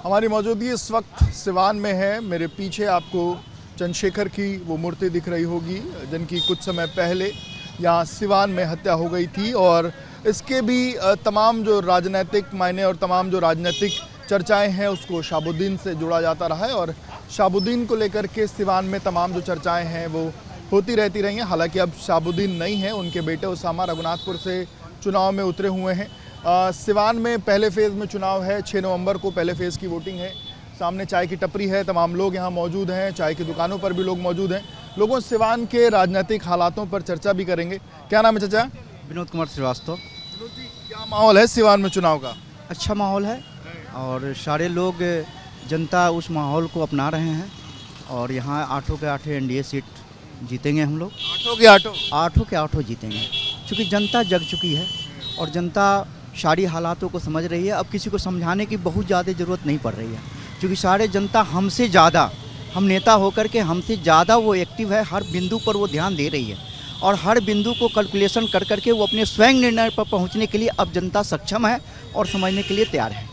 हमारी मौजूदगी इस वक्त सिवान में है। मेरे पीछे आपको चंद्रशेखर की वो मूर्ति दिख रही होगी जिनकी कुछ समय पहले यहाँ सिवान में हत्या हो गई थी, और इसके भी तमाम जो राजनीतिक मायने और तमाम जो राजनीतिक चर्चाएं हैं उसको शहाबुद्दीन से जोड़ा जाता रहा है, और शहाबुद्दीन को लेकर के सिवान में तमाम जो चर्चाएं हैं वो होती रहती रही हैं। हालांकि अब शहाबुद्दीन नहीं है, उनके बेटे उसामा रघुनाथपुर से चुनाव में उतरे हुए हैं। सिवान में पहले फेज़ में चुनाव है, 6 नवंबर को पहले फेज़ की वोटिंग है। सामने चाय की टपरी है, तमाम लोग यहाँ मौजूद हैं, चाय की दुकानों पर भी लोग मौजूद हैं। लोगों सिवान के राजनीतिक हालातों पर चर्चा भी करेंगे। क्या नाम है चाचा? विनोद कुमार श्रीवास्तव। क्या माहौल है सिवान में चुनाव का? अच्छा माहौल है और सारे लोग जनता उस माहौल को अपना रहे हैं और यहाँ 8 के 8 एनडीए सीट जीतेंगे हम लोग। 8 के 8 जीतेंगे, क्योंकि जनता जग चुकी है और जनता सारी हालातों को समझ रही है। अब किसी को समझाने की बहुत ज़्यादा ज़रूरत नहीं पड़ रही है, क्योंकि सारे जनता हमसे ज़्यादा, हम नेता होकर के हमसे ज़्यादा वो एक्टिव है, हर बिंदु पर वो ध्यान दे रही है और हर बिंदु को कैलकुलेशन कर करके वो अपने स्वयं निर्णय पर पहुंचने के लिए अब जनता सक्षम है और समझने के लिए तैयार है।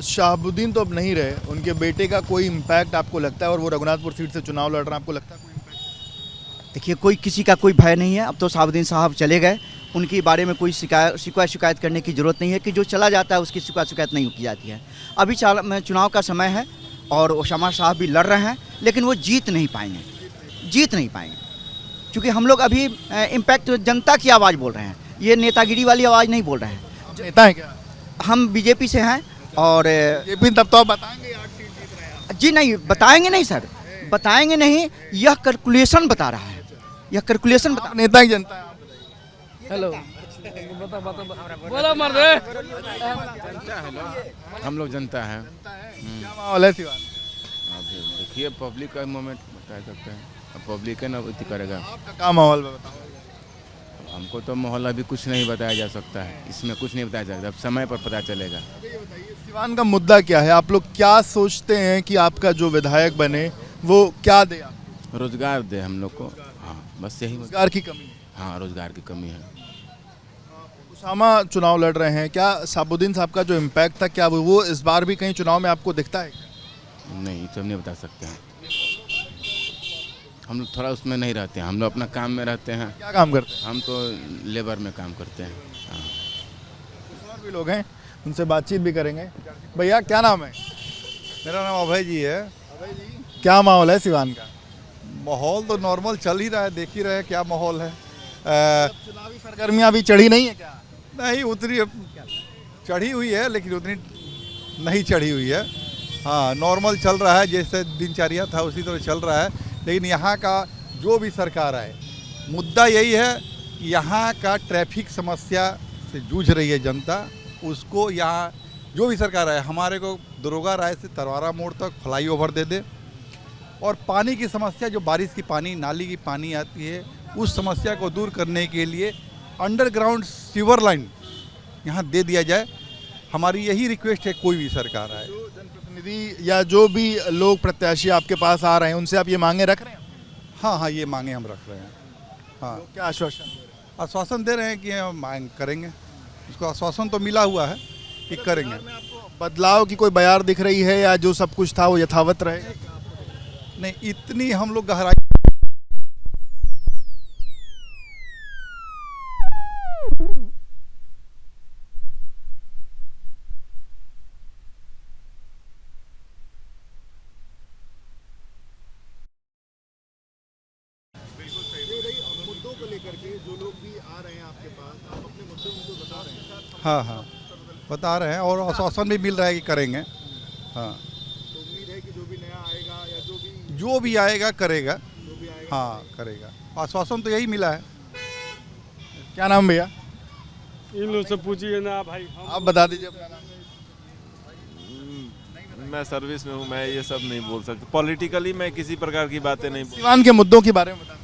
शहाबुद्दीन तो अब नहीं रहे, उनके बेटे का कोई इम्पैक्ट आपको लगता है, और वो रघुनाथपुर सीट से चुनाव लड़ रहे हैं, आपको लगता है कोई इम्पैक्ट? देखिए, कोई किसी का कोई भय नहीं है। अब तो शहाबुद्दीन साहब चले गए, उनके बारे में कोई शिकायत करने की ज़रूरत नहीं है कि जो चला जाता है उसकी शिकायत नहीं की जाती है। अभी चुनाव का समय है और उसामा साहब भी लड़ रहे हैं, लेकिन वो जीत नहीं पाएंगे, क्योंकि हम लोग अभी इम्पैक्ट जनता की आवाज़ बोल रहे हैं, ये नेतागिरी वाली आवाज़ नहीं बोल रहे हैं। नेता है क्या? हम बीजेपी से हैं और तब तो आप बताएंगे 8 सीट जीत रहे हैं। जी नहीं, बताएंगे नहीं सर, बताएंगे नहीं, यह कैलकुलेशन बता रहा है, यह कैलकुलेशन बता। नेता की जनता है। हेलो, बोलो मर्द। हम लोग जनता है। क्या माहौल है सिवान? देखिए, पब्लिक का मोमेंट बता सकते हैं, अब पब्लिक है ना वही करेगा। आपका क्या माहौल है बताओ? हमको तो माहौल अभी कुछ नहीं बताया जा सकता है, इसमें कुछ नहीं बताया जा सकता, अब समय पर पता चलेगा। सिवान का मुद्दा क्या है? आप लोग क्या सोचते हैं कि आपका जो विधायक बने वो क्या दे? रोजगार दे हम लोग को, हाँ बस यही। रोजगार की कमी? हाँ, रोजगार की कमी है। उसामा चुनाव लड़ रहे हैं, क्या शहाबुद्दीन साहब का जो इम्पैक्ट था क्या वो इस बार भी कहीं चुनाव में आपको दिखता है? नहीं, तो हम नहीं बता सकते हैं, हम लोग थोड़ा उसमें नहीं रहते हैं, हम लोग अपना काम में रहते हैं। क्या काम करते हैं? हम तो लेबर में काम करते हैं। हाँ, और भी लोग हैं, उनसे बातचीत भी करेंगे। भैया क्या नाम है? मेरा नाम अभय जी है। क्या माहौल है सिवान का? माहौल तो नॉर्मल चल ही रहा है, देख ही रहे हैं क्या माहौल है। चुनावी सरगर्मियां अभी चढ़ी नहीं है क्या? नहीं, उतनी चढ़ी हुई है लेकिन उतनी नहीं चढ़ी हुई है। हाँ, नॉर्मल चल रहा है, जैसे दिनचर्या था उसी तरह चल रहा है। लेकिन यहाँ का जो भी सरकार आए, मुद्दा यही है कि यहाँ का ट्रैफिक समस्या से जूझ रही है जनता। उसको यहाँ जो भी सरकार आए, हमारे को दरोगा राय से तरवारा मोड़ तक फ्लाईओवर दे दे, और पानी की समस्या, जो बारिश की पानी, नाली की पानी आती है, उस समस्या को दूर करने के लिए अंडरग्राउंड सीवर लाइन यहाँ दे दिया जाए। हमारी यही रिक्वेस्ट है, कोई भी सरकार आए। जो जनप्रतिनिधि या जो भी लोग प्रत्याशी आपके पास आ रहे हैं उनसे आप ये मांगे रख रहे हैं? हाँ, ये मांगे हम रख रहे हैं। हाँ, क्या आश्वासन? आश्वासन दे रहे हैं कि हम मांग करेंगे, उसको आश्वासन तो मिला हुआ है कि करेंगे। बदलाव की कोई बयार दिख रही है या जो सब कुछ था वो यथावत रहे? नहीं, इतनी हम लोग गहराई मुद्दों को लेकर के जो लोग भी आ रहे हैं आपके पास, आप अपने मुद्दे उनको बता रहे हैं? हाँ, बता रहे हैं और आश्वासन भी मिल रहा है कि करेंगे। हाँ, तो उम्मीद है कि जो भी नया आएगा या जो भी आएगा करेगा। हाँ, करेगा, आश्वासन तो यही मिला है। क्या नाम भैया? इन लोग से पूछिए ना भाई। आप बता दीजिए अपना नाम। मैं सर्विस में हूँ, मैं ये सब नहीं बोल सकता। पॉलिटिकली मैं किसी प्रकार की बातें नहीं बोल। सिवान के मुद्दों के बारे में बता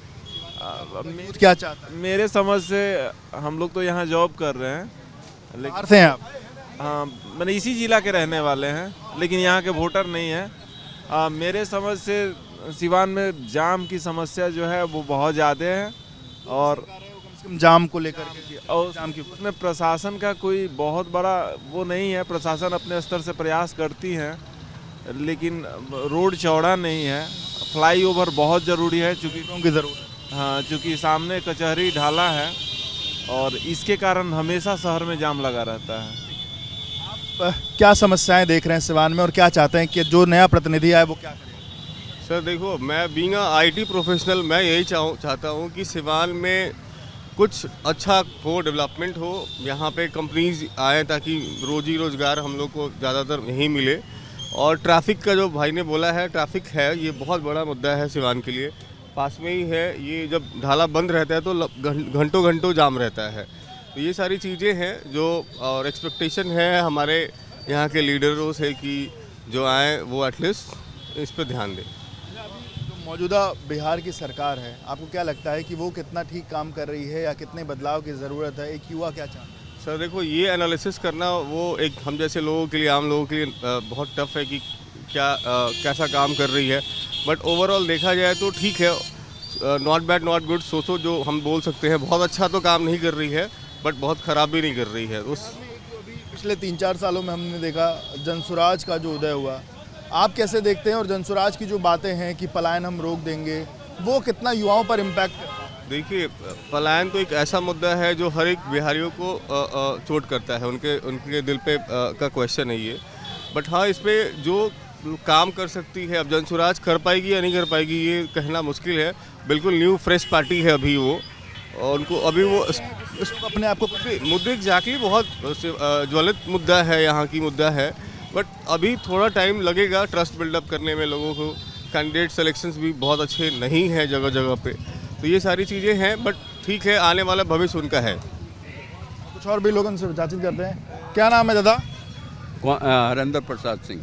दीजिए, क्या चाहता है? मेरे समझ से हम लोग तो यहाँ जॉब कर रहे हैं, बाहर से हैं आप? हाँ, मैंने इसी जिला के रहने वाले हैं, लेकिन यहाँ के वोटर नहीं हैं। मेरे समझ से सिवान में जाम की समस्या जो है वो बहुत ज़्यादा है, और जाम को लेकर के और जाम की उसमें प्रशासन का कोई बहुत बड़ा वो नहीं है। प्रशासन अपने स्तर से प्रयास करती है, लेकिन रोड चौड़ा नहीं है। फ्लाईओवर बहुत ज़रूरी है, चूँकि की जरूरत हाँ, चूँकि सामने कचहरी ढाला है और इसके कारण हमेशा शहर में जाम लगा रहता है। है। क्या समस्याएं देख रहे हैं सिवान में और क्या चाहते हैं कि जो नया प्रतिनिधि आए वो क्या करे? सर देखो, मैं बीइंग आईटी प्रोफेशनल मैं यही चाहता हूँ कि सिवान में कुछ अच्छा हो, डेवलपमेंट हो, यहाँ पे कंपनीज आए ताकि रोजी रोज़गार हम लोग को ज़्यादातर यहीं मिले। और ट्रैफिक का जो भाई ने बोला है, ट्रैफिक है ये बहुत बड़ा मुद्दा है सिवान के लिए। पास में ही है, ये जब ढाला बंद रहता है तो घंटों घंटों जाम रहता है। तो ये सारी चीज़ें हैं जो, और एक्सपेक्टेशन है हमारे यहाँ के लीडरों से कि जो आए वो एटलीस्ट इस पर ध्यान दें। जो मौजूदा बिहार की सरकार है, आपको क्या लगता है कि वो कितना ठीक काम कर रही है या कितने बदलाव की ज़रूरत है? एक युवा क्या चाहता है? सर देखो, ये एनालिसिस करना वो एक हम जैसे लोगों के लिए, आम लोगों के लिए बहुत टफ है कि कैसा काम कर रही है। बट ओवरऑल देखा जाए तो ठीक है, नॉट बैड नॉट गुड, सो जो हम बोल सकते हैं। बहुत अच्छा तो काम नहीं कर रही है, बट बहुत ख़राब भी नहीं कर रही है। पिछले 3-4 सालों में हमने देखा जनसुराज का जो उदय हुआ, आप कैसे देखते हैं? और जनसुराज की जो बातें हैं कि पलायन हम रोक देंगे, वो कितना युवाओं पर इम्पैक्ट करता है? देखिए, पलायन तो एक ऐसा मुद्दा है जो हर एक बिहारियों को चोट करता है, उनके दिल पे का क्वेश्चन है ये। बट हाँ, इस पर जो काम कर सकती है, अब जनसुराज कर पाएगी या नहीं कर पाएगी ये कहना मुश्किल है। बिल्कुल न्यू फ्रेश पार्टी है अभी वो, और उनको अभी वो अपने आप को मुद्दे एग्जैक्टली बहुत ज्वलित मुद्दा है, यहाँ की मुद्दा है। बट अभी थोड़ा टाइम लगेगा ट्रस्ट बिल्डअप करने में लोगों को। कैंडिडेट सिलेक्शंस भी बहुत अच्छे नहीं हैं जगह जगह पे, तो ये सारी चीज़ें हैं। बट ठीक है, आने वाला भविष्य उनका है। कुछ और भी लोगों से बातचीत करते हैं। क्या नाम है दादा? हरेंद्र प्रसाद सिंह।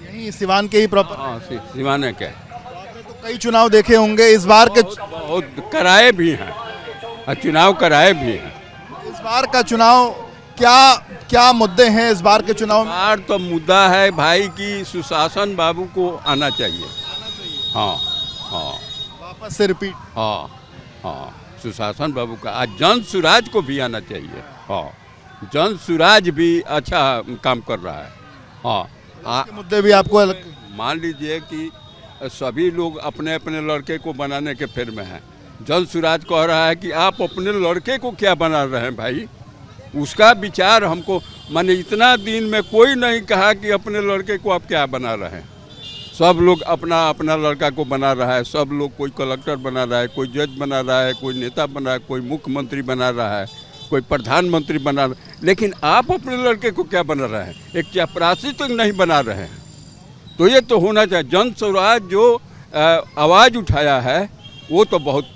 यही सिवान के ही प्रॉपर? हाँ, सिवान है क्या? तो कई चुनाव देखे होंगे इस बार के। बहुत कराए भी हैं और चुनाव कराए भी हैं। इस बार का चुनाव क्या मुद्दे हैं इस बार के चुनाव में? बार तो मुद्दा है भाई कि सुशासन बाबू को आना चाहिए। हाँ हाँ, वापस से रिपीट। हाँ हाँ, सुशासन बाबू का। आज जन सुराज को भी आना चाहिए। हाँ, जन सुराज भी अच्छा काम कर रहा है। हाँ, मुद्दे भी आपको अलग? मान लीजिए कि सभी लोग अपने अपने लड़के को बनाने के फेर में हैं। जन सुराज कह रहा है कि आप अपने लड़के को क्या बना रहे हैं भाई? उसका विचार हमको, माने इतना दिन में कोई नहीं कहा कि अपने लड़के को आप क्या बना रहे हैं। सब लोग अपना अपना लड़का को बना रहा है। सब लोग, कोई कलेक्टर बना रहा है, कोई जज बना रहा है, कोई नेता बना रहा है, कोई मुख्यमंत्री बना रहा है, कोई प्रधानमंत्री बना रहा है। लेकिन आप अपने लड़के को क्या बना रहे हैं? एक चपरासी तो नहीं बना रहे हैं। तो ये तो होना चाहिए। जन स्वराज जो आवाज़ उठाया है वो तो बहुत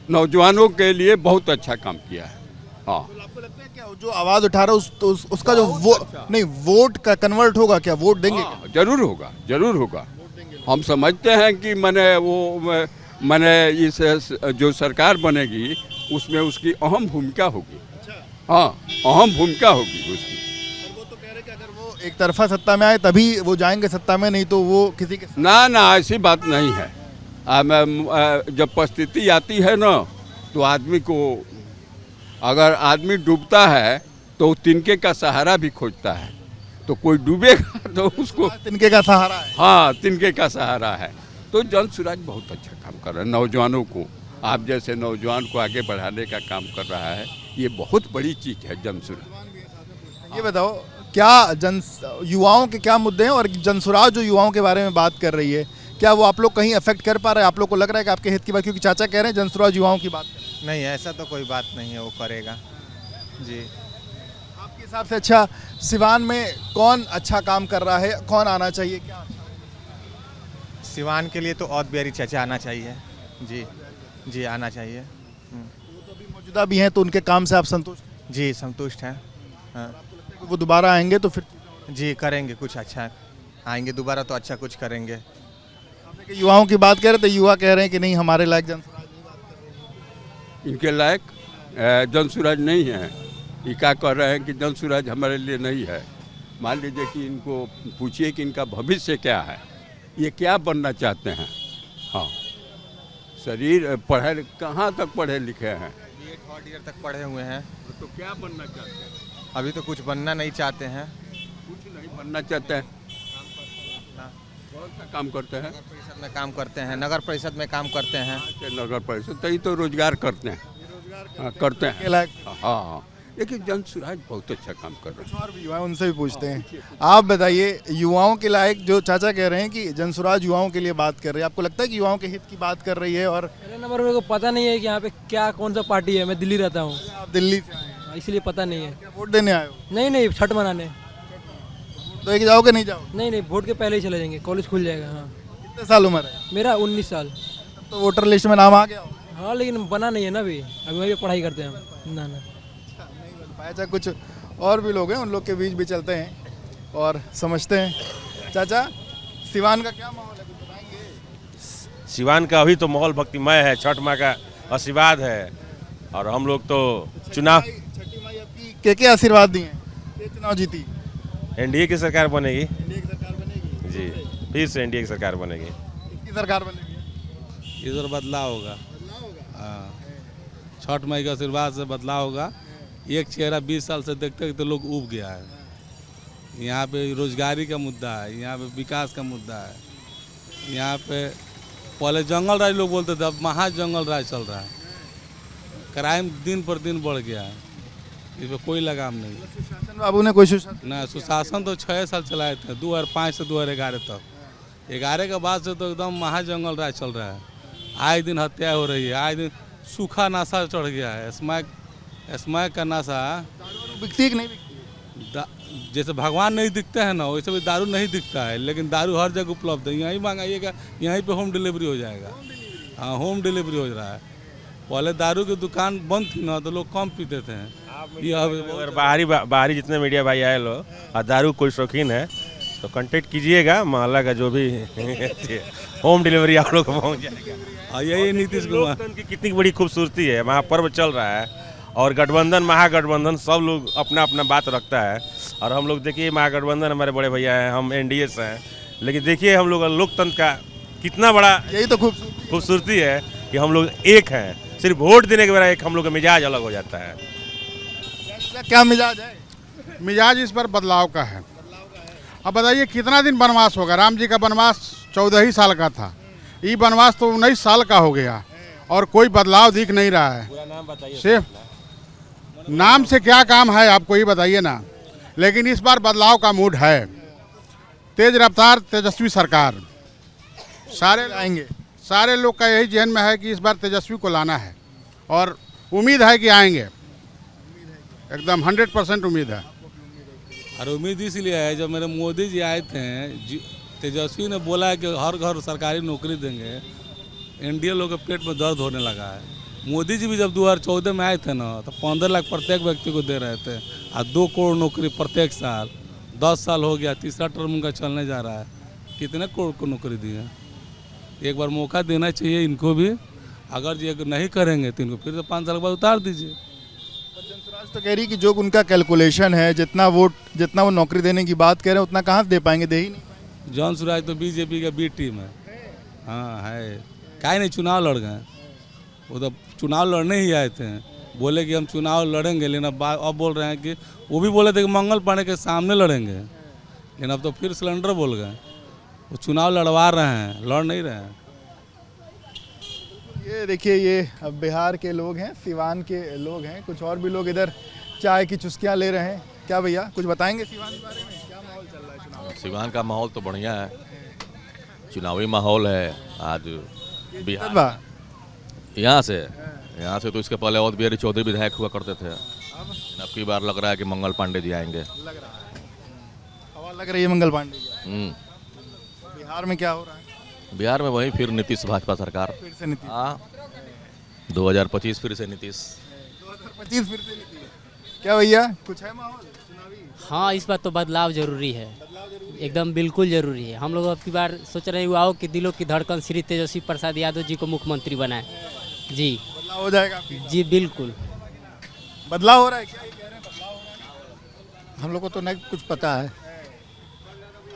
नौजवानों के लिए बहुत अच्छा काम किया है। हाँ, आपको लगता है क्या जो आवाज उठा रहा है उसका जो नहीं वोट का कन्वर्ट होगा? क्या वोट देंगे? हाँ, जरूर होगा, जरूर होगा। हम समझते हैं कि मैंने इस जो सरकार बनेगी उसमें उसकी अहम भूमिका होगी। हाँ, अहम भूमिका होगी उसकी। वो तो कह रहे कि अगर वो एक तरफा सत्ता में आए तभी वो जाएंगे सत्ता में, नहीं तो वो किसी के ना ऐसी बात नहीं है। जब परिस्थिति आती है ना, तो आदमी को, अगर आदमी डूबता है तो तिनके का सहारा भी खोजता है। तो कोई डूबेगा तो उसको तिनके का सहारा है। हाँ, तिनके का सहारा है। तो जन सुराज बहुत अच्छा काम कर रहा है। नौजवानों को, आप जैसे नौजवान को आगे बढ़ाने का काम कर रहा है। ये बहुत बड़ी चीज़ है जन सुराज। ये बताओ, क्या युवाओं के क्या मुद्दे हैं और जनसुराज जो युवाओं के बारे में बात कर रही है, क्या वो आप लोग कहीं अफेक्ट कर पा रहे हैं? आप लोग को लग रहा है कि आपके हित की बात, क्योंकि चाचा कह रहे हैं जनसुराज युवाओं की बात? नहीं, ऐसा तो कोई बात नहीं है, वो करेगा जी। आपके हिसाब से अच्छा सिवान में कौन अच्छा काम कर रहा है, कौन आना चाहिए? क्या सिवान के लिए तो औद बिहारी चाचा आना चाहिए जी। जी, आना चाहिए। वो तो अभी मौजूदा भी हैं, तो उनके काम से आप संतुष्ट? जी, संतुष्ट हैं। हाँ, वो दोबारा आएंगे तो फिर? जी, करेंगे कुछ अच्छा, आएंगे दोबारा तो अच्छा कुछ करेंगे। युवाओं की बात कर रहे थे, युवा कह रहे हैं कि नहीं हमारे लायक जनसुराज नहीं बात कर रहे हैं। इनके लायक जन सुराज नहीं है। ये क्या कह रहे हैं कि जन सुराज हमारे लिए नहीं है। मान लीजिए कि इनको पूछिए कि इनका भविष्य क्या है, ये क्या बनना चाहते हैं। हाँ, शरीर पढ़े, कहाँ तक पढ़े लिखे हैं? ये 3rd ईयर तक पढ़े हुए हैं। तो क्या बनना चाहते हैं? अभी तो कुछ बनना नहीं चाहते हैं। कुछ नहीं बनना चाहते हैं। कौन सा काम करते हैं? नगर परिषद में काम करते हैं, नगर परिषद में काम करते हैं। नगर परिषद तो ये तो रोजगार करते हैं। हाँ, करते हैं। के लायक हाँ, लेकिन जन सुराज बहुत अच्छा काम कर रहे हैं। और भी युवा हैं, उनसे भी पूछते हैं। आप बताइए, युवाओं के लायक जो चाचा कह रहे हैं कि जनसुराज युवाओं के लिए बात कर रही है, आपको लगता है कि युवाओं के हित की बात कर रही है? और पहले नंबर मेरे को पता नहीं है कि यहाँ पे क्या कौन सा पार्टी है। मैं दिल्ली रहता हूँ, आप दिल्ली से आए हैं, इसलिए पता नहीं है। क्या वोट देने आए हो? नहीं नहीं, छठ मनाने। तो एक जाओगे नहीं जाओगे? नहीं नहीं, वोट के पहले ही चले जाएंगे, कॉलेज खुल जाएगा। हाँ, कितने साल उम्र है? मेरा 19 साल। तब तो वोटर लिस्ट में नाम आ गया हो। हाँ, लेकिन बना नहीं है ना अभी वहीं पे पढ़ाई करते हैं हम। ना ना, चाचा कुछ और भी लोग हैं, उन लोग के बीच भी चलते हैं और समझते हैं। चाचा, सिवान का क्या माहौल है, कुछ बताएंगे? सिवान का अभी तो माहौल भक्तिमय है, छठ माँ का आशीर्वाद है और हम लोग तो चुनाव छठी माई आपकी क्या आशीर्वाद दिए हैं? ये चुनाव जीती, एनडीए की सरकार बनेगी। एनडीए की सरकार बनेगी जी, फिर से एनडीए की सरकार बनेगी। किसकी सरकार बनेगी? इधर बदलाव होगा। बदलाव होगा। हाँ, छठ माई के आशीर्वाद से बदलाव होगा। एक चेहरा 20 साल से देखते देखते लोग उब गया है। यहाँ पे रोजगारी का मुद्दा है, यहाँ पे विकास का मुद्दा है। यहाँ पे पहले जंगल राज लोग बोलते थे, अब महा जंगल राज चल रहा है। क्राइम दिन पर दिन बढ़ गया है, इस पर कोई लगाम नहीं। सुशासन बाबू ने कोई सुशासन? ना, सुशासन तो 6 साल चलाए थे, 2005 से 2011 तक। 11 के बाद से तो एकदम महा जंगल राज चल रहा है। आए दिन हत्या हो रही है, आए दिन सूखा नशा चढ़ गया है। स्मैक का नशा बिकती कि नहीं बिकती? जैसे भगवान नहीं दिखते हैं ना, वैसे भी दारू नहीं दिखता है, लेकिन दारू हर जगह उपलब्ध है। यहीं मंगाइएगा, यहीं पे होम डिलीवरी हो जाएगा। हाँ, होम डिलीवरी हो रहा है। पहले दारू की दुकान बंद थी ना, तो लोग कम पीते थे। अगर बाहरी जितने मीडिया भाई आए लो और दारू कोई शौकीन है तो कांटेक्ट कीजिएगा, मोहल्ला का जो भी होम डिलीवरी आप लोग को पहुँच जाएगा। यही नीतीश कुमार लोकतंत्र की कितनी बड़ी खूबसूरती है, महापर्व चल रहा है और गठबंधन महागठबंधन सब लोग अपना अपना बात रखता है। और हम लोग देखिए, महागठबंधन हमारे बड़े भैया हैं, हम एनडीए से हैं, लेकिन देखिए हम लोग लोकतंत्र का कितना बड़ा यही तो खूबसूरती है कि हम लोग एक हैं। सिर्फ वोट देने के बाद एक हम लोग का मिजाज अलग हो जाता है। क्या मिजाज है? मिजाज इस पर बदलाव का है। अब बताइए कितना दिन वनवास होगा? राम जी का वनवास 14 ही साल का था, ये वनवास तो 19 साल का हो गया और कोई बदलाव दिख नहीं रहा है। सिर्फ नाम से क्या काम है आपको ये बताइए ना। लेकिन इस बार बदलाव का मूड है। तेज रफ्तार तेजस्वी सरकार, सारे लोग का यही जहन में है कि इस बार तेजस्वी को लाना है और उम्मीद है कि आएंगे। एकदम 100% उम्मीद है। और उम्मीद इसलिए है, जब मेरे मोदी जी आए थे, तेजस्वी ने बोला है कि हर घर सरकारी नौकरी देंगे। एनडीए लोग के पेट में दर्द होने लगा है। मोदी जी भी जब 2014 में आए थे ना, तो 15 लाख प्रत्येक व्यक्ति को दे रहे थे और 2 करोड़ नौकरी प्रत्येक साल। 10 साल हो गया, तीसरा टर्म उनका चलने जा रहा है। कितने करोड़ को नौकरी दी है? एक बार मौका देना चाहिए इनको भी। अगर ये नहीं करेंगे तो इनको फिर से 5 साल बाद उतार दीजिए। जनसुराज तो कह रही कि जो उनका कैलकुलेशन है, जितना वो नौकरी देने की बात कह रहे हैं, उतना कहाँ से दे पाएंगे? दे ही नहीं पाएंगे। जनसुराज तो बीजेपी का बी टीम है। हाँ है, काहे नहीं चुनाव लड़ गए? वो तो चुनाव लड़ने ही आए थे, बोले कि हम चुनाव लड़ेंगे, लेकिन अब बोल रहे हैं कि वो भी बोले थे कि मंगल पांडे के सामने लड़ेंगे, लेकिन अब तो फिर सिलेंडर बोल गए। वो चुनाव लड़वा रहे हैं, लड़ नहीं रहे हैं। ये देखिए, ये अब बिहार के लोग हैं, सिवान के लोग हैं, कुछ और भी लोग इधर चाय की चुस्कियाँ ले रहे हैं। क्या भैया कुछ बताएंगे सिवान के बारे में? क्या माहौल चल रहा है चुनाव? सिवान का माहौल तो बढ़िया है, चुनावी माहौल है। आज बिहार यहाँ से तो इसके पहले और बिहारी चौधरी विधायक हुआ करते थे। अब की बार लग रहा है कि मंगल पांडे जी आएंगे। लग रहा है, हवा लग रही है मंगल पांडे की। बिहार में क्या हो रहा है? बिहार में वही फिर नीतीश भाजपा सरकार। फिर से नीतीश। हाँ, 2025 फिर से नीतीश। 2025 फिर से नीतीश। क्या भैया कुछ है माहौल चुनावी? हाँ, इस बार तो बदलाव जरूरी है, एकदम बिल्कुल जरूरी है। हम लोग अब की बार सोच रहे हैं युवाओं के दिलों की धड़कन श्री तेजस्वी प्रसाद यादव जी को मुख्यमंत्री बनाए। जी बदलाव हो जाएगा आपकी? जी बिल्कुल बदलाव हो रहा है। क्या ये कह रहे हैं बदलाव हो रहा है? हम लोग को तो नहीं कुछ पता है।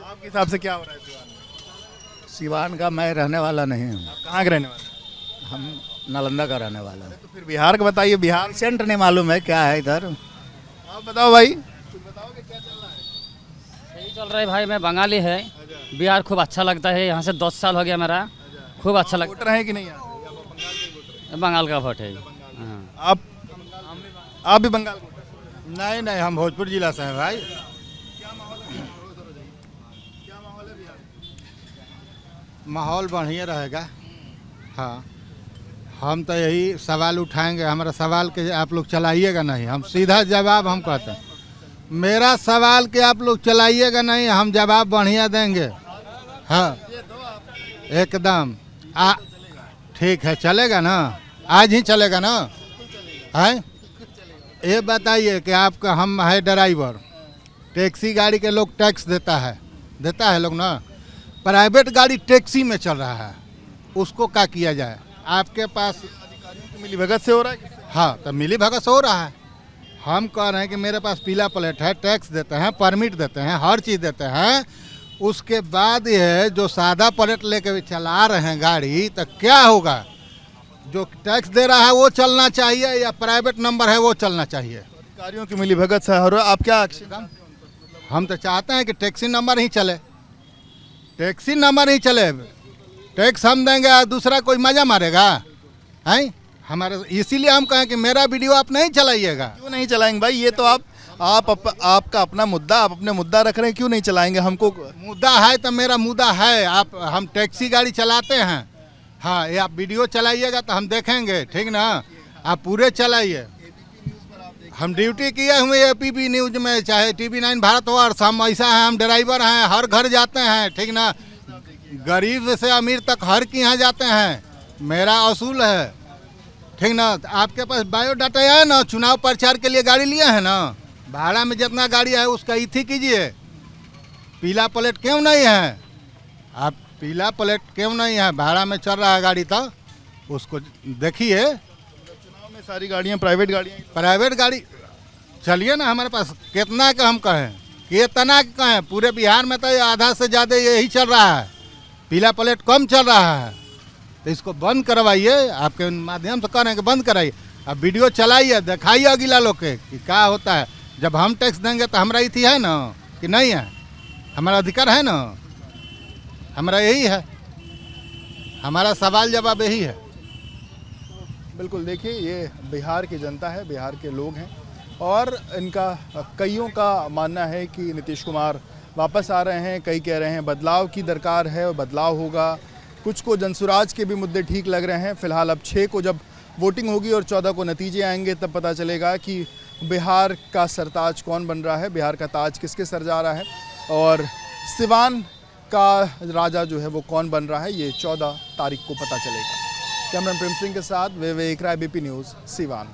आपके हिसाब से क्या हो रहा है सिवान में? सिवान का मैं रहने वाला नहीं हूँ। आप कहाँ के रहने वाले? हम नालंदा का रहने वाला हूँ। तो फिर बिहार का बताइए, बिहार सेंटर नहीं मालूम है क्या है इधर। आप बताओ भाई। यही चल रहा है भाई, मैं बंगाली है। बिहार खूब अच्छा लगता है, यहाँ से 10 साल हो गया मेरा, खूब अच्छा लगता वोटर हैं कि नहीं? है। बंगाल का वोट है। हाँ। आप भी बंगाल के वोटर? नहीं नहीं, हम भोजपुर जिला से हैं भाई। माहौल बढ़िया रहेगा। हाँ, हम तो यही सवाल उठाएंगे। हमारा सवाल के आप लोग चलाइएगा नहीं, हम सीधा जवाब हम कहते हैं। मेरा सवाल के आप लोग चलाइएगा नहीं, हम जवाब बढ़िया देंगे। हाँ एकदम। ठीक है, चलेगा ना? आज ही चलेगा ना? है ये बताइए कि आपका हम है ड्राइवर, टैक्सी गाड़ी के लोग टैक्स देता है लोग ना। प्राइवेट गाड़ी टैक्सी में चल रहा है, उसको क्या किया जाए? आपके पास मिली भगत से हो रहा है? हाँ, तो मिली भगत से हो रहा है। हम कह रहे हैं कि मेरे पास पीला प्लेट है, टैक्स देते हैं, परमिट देते हैं, हर चीज़ देते हैं। उसके बाद ये जो सादा प्लेट लेके चला रहे हैं गाड़ी, तो क्या होगा? जो टैक्स दे रहा है वो चलना चाहिए या प्राइवेट नंबर है वो चलना चाहिए? अधिकारियों की मिली भगत से हो रहा है। आप क्या हम तो चाहते हैं कि टैक्सी नंबर ही चले, टैक्सी नंबर ही चले। टैक्स हम देंगे, दूसरा कोई मजा मारेगा? हैं हमारे, इसीलिए हम कहें कि मेरा वीडियो आप नहीं चलाइएगा। क्यों नहीं चलाएंगे भाई? ये तो आपका अपना मुद्दा, आप अपने मुद्दा रख रहे हैं, क्यों नहीं चलाएंगे? हमको मुद्दा है तो मेरा मुद्दा है। हम टैक्सी गाड़ी चलाते हैं। हाँ, ये आप वीडियो चलाइएगा तो हम देखेंगे, ठीक ना? आप पूरे चलाइए। हम ड्यूटी किए हुए APP न्यूज में, चाहे TV9 भारतवर्ष। हम ऐसा है, हम ड्राइवर हैं, हर घर जाते हैं, ठीक ना? गरीब से अमीर तक हर के यहाँ जाते हैं, मेरा असूल है, ठीक ना? आपके पास बायोडाटा है ना? चुनाव प्रचार के लिए गाड़ी लिए हैं ना? भाड़ा में जितना गाड़ी है उसका इथी कीजिए। पीला प्लेट क्यों नहीं है? आप पीला प्लेट क्यों नहीं है? भाड़ा में चल रहा है गाड़ी, तो उसको देखिए। चुनाव में सारी गाड़ियाँ प्राइवेट गाड़ी चलिए ना। हमारे पास कितना का हम कहें, कितना का कहें? पूरे बिहार में तो आधा से ज़्यादा यही चल रहा है, पीला प्लेट कम चल रहा है। तो इसको बंद करवाइए, आपके माध्यम से कह रहे हैं कि बंद कराइए। अब वीडियो चलाइए, दिखाइए अगला लोग के कि क्या होता है। जब हम टैक्स देंगे तो हमारा इथी है ना कि नहीं है? हमारा अधिकार है ना? हमारा यही है, हमारा सवाल जवाब यही है। बिल्कुल, देखिए ये बिहार की जनता है, बिहार के लोग हैं और इनका कईयों का मानना है कि नीतीश कुमार वापस आ रहे हैं। कई कह रहे हैं बदलाव की दरकार है और बदलाव होगा। कुछ को जनसुराज के भी मुद्दे ठीक लग रहे हैं। फिलहाल अब 6 को जब वोटिंग होगी और 14 को नतीजे आएंगे तब पता चलेगा कि बिहार का सरताज कौन बन रहा है, बिहार का ताज किसके सर जा रहा है और सिवान का राजा जो है वो कौन बन रहा है। ये 14 तारीख को पता चलेगा। कैमरामैन प्रेम सिंह के साथ विवेक राय, BP न्यूज़, सिवान।